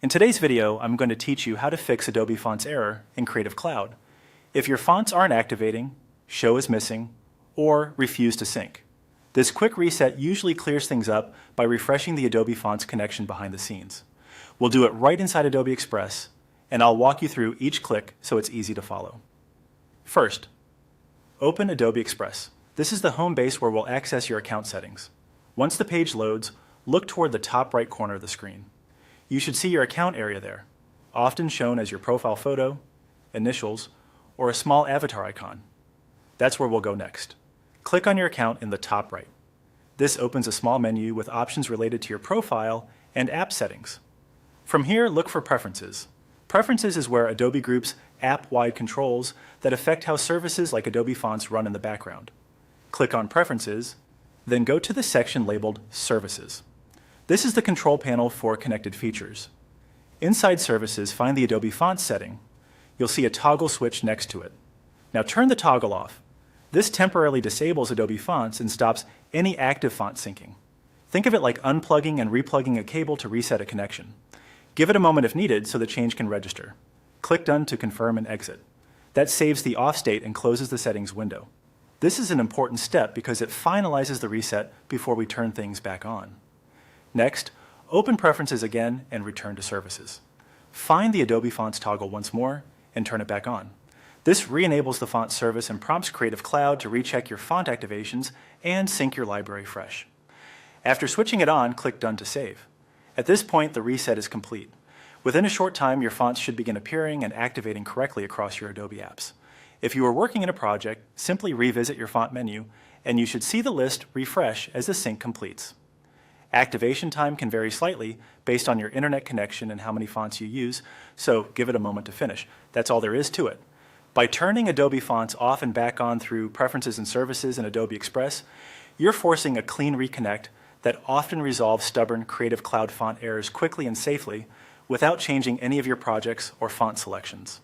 In today's video, I'm going to teach you how to fix Adobe Fonts error in Creative Cloud. If your fonts aren't activating, show is missing, or refuse to sync. This quick reset usually clears things up by refreshing the Adobe Fonts connection behind the scenes. We'll do it right inside Adobe Express, and I'll walk you through each click so it's easy to follow. First, open Adobe Express. This is the home base where we'll access your account settings. Once the page loads, look toward the top right corner of the screen. You should see your account area there, often shown as your profile photo, initials, or a small avatar icon. That's where we'll go next. Click on your account in the top right. This opens a small menu with options related to your profile and app settings. From here, look for Preferences. Preferences is where Adobe groups app-wide controls that affect how services like Adobe Fonts run in the background. Click on Preferences, then go to the section labeled Services. This is the control panel for connected features. Inside Services, find the Adobe Fonts setting. You'll see a toggle switch next to it. Now turn the toggle off. This temporarily disables Adobe Fonts and stops any active font syncing. Think of it like unplugging and replugging a cable to reset a connection. Give it a moment if needed so the change can register. Click Done to confirm and exit. That saves the off state and closes the settings window. This is an important step because it finalizes the reset before we turn things back on. Next, open Preferences again and return to Services. Find the Adobe Fonts toggle once more and turn it back on. This re-enables the font service and prompts Creative Cloud to recheck your font activations and sync your library fresh. After switching it on, click Done to save. At this point, the reset is complete. Within a short time, your fonts should begin appearing and activating correctly across your Adobe apps. If you are working in a project, simply revisit your font menu, and you should see the list refresh as the sync completes. Activation time can vary slightly based on your internet connection and how many fonts you use, so give it a moment to finish. That's all there is to it. By turning Adobe Fonts off and back on through Preferences and Services in Adobe Express, you're forcing a clean reconnect that often resolves stubborn Creative Cloud font errors quickly and safely without changing any of your projects or font selections.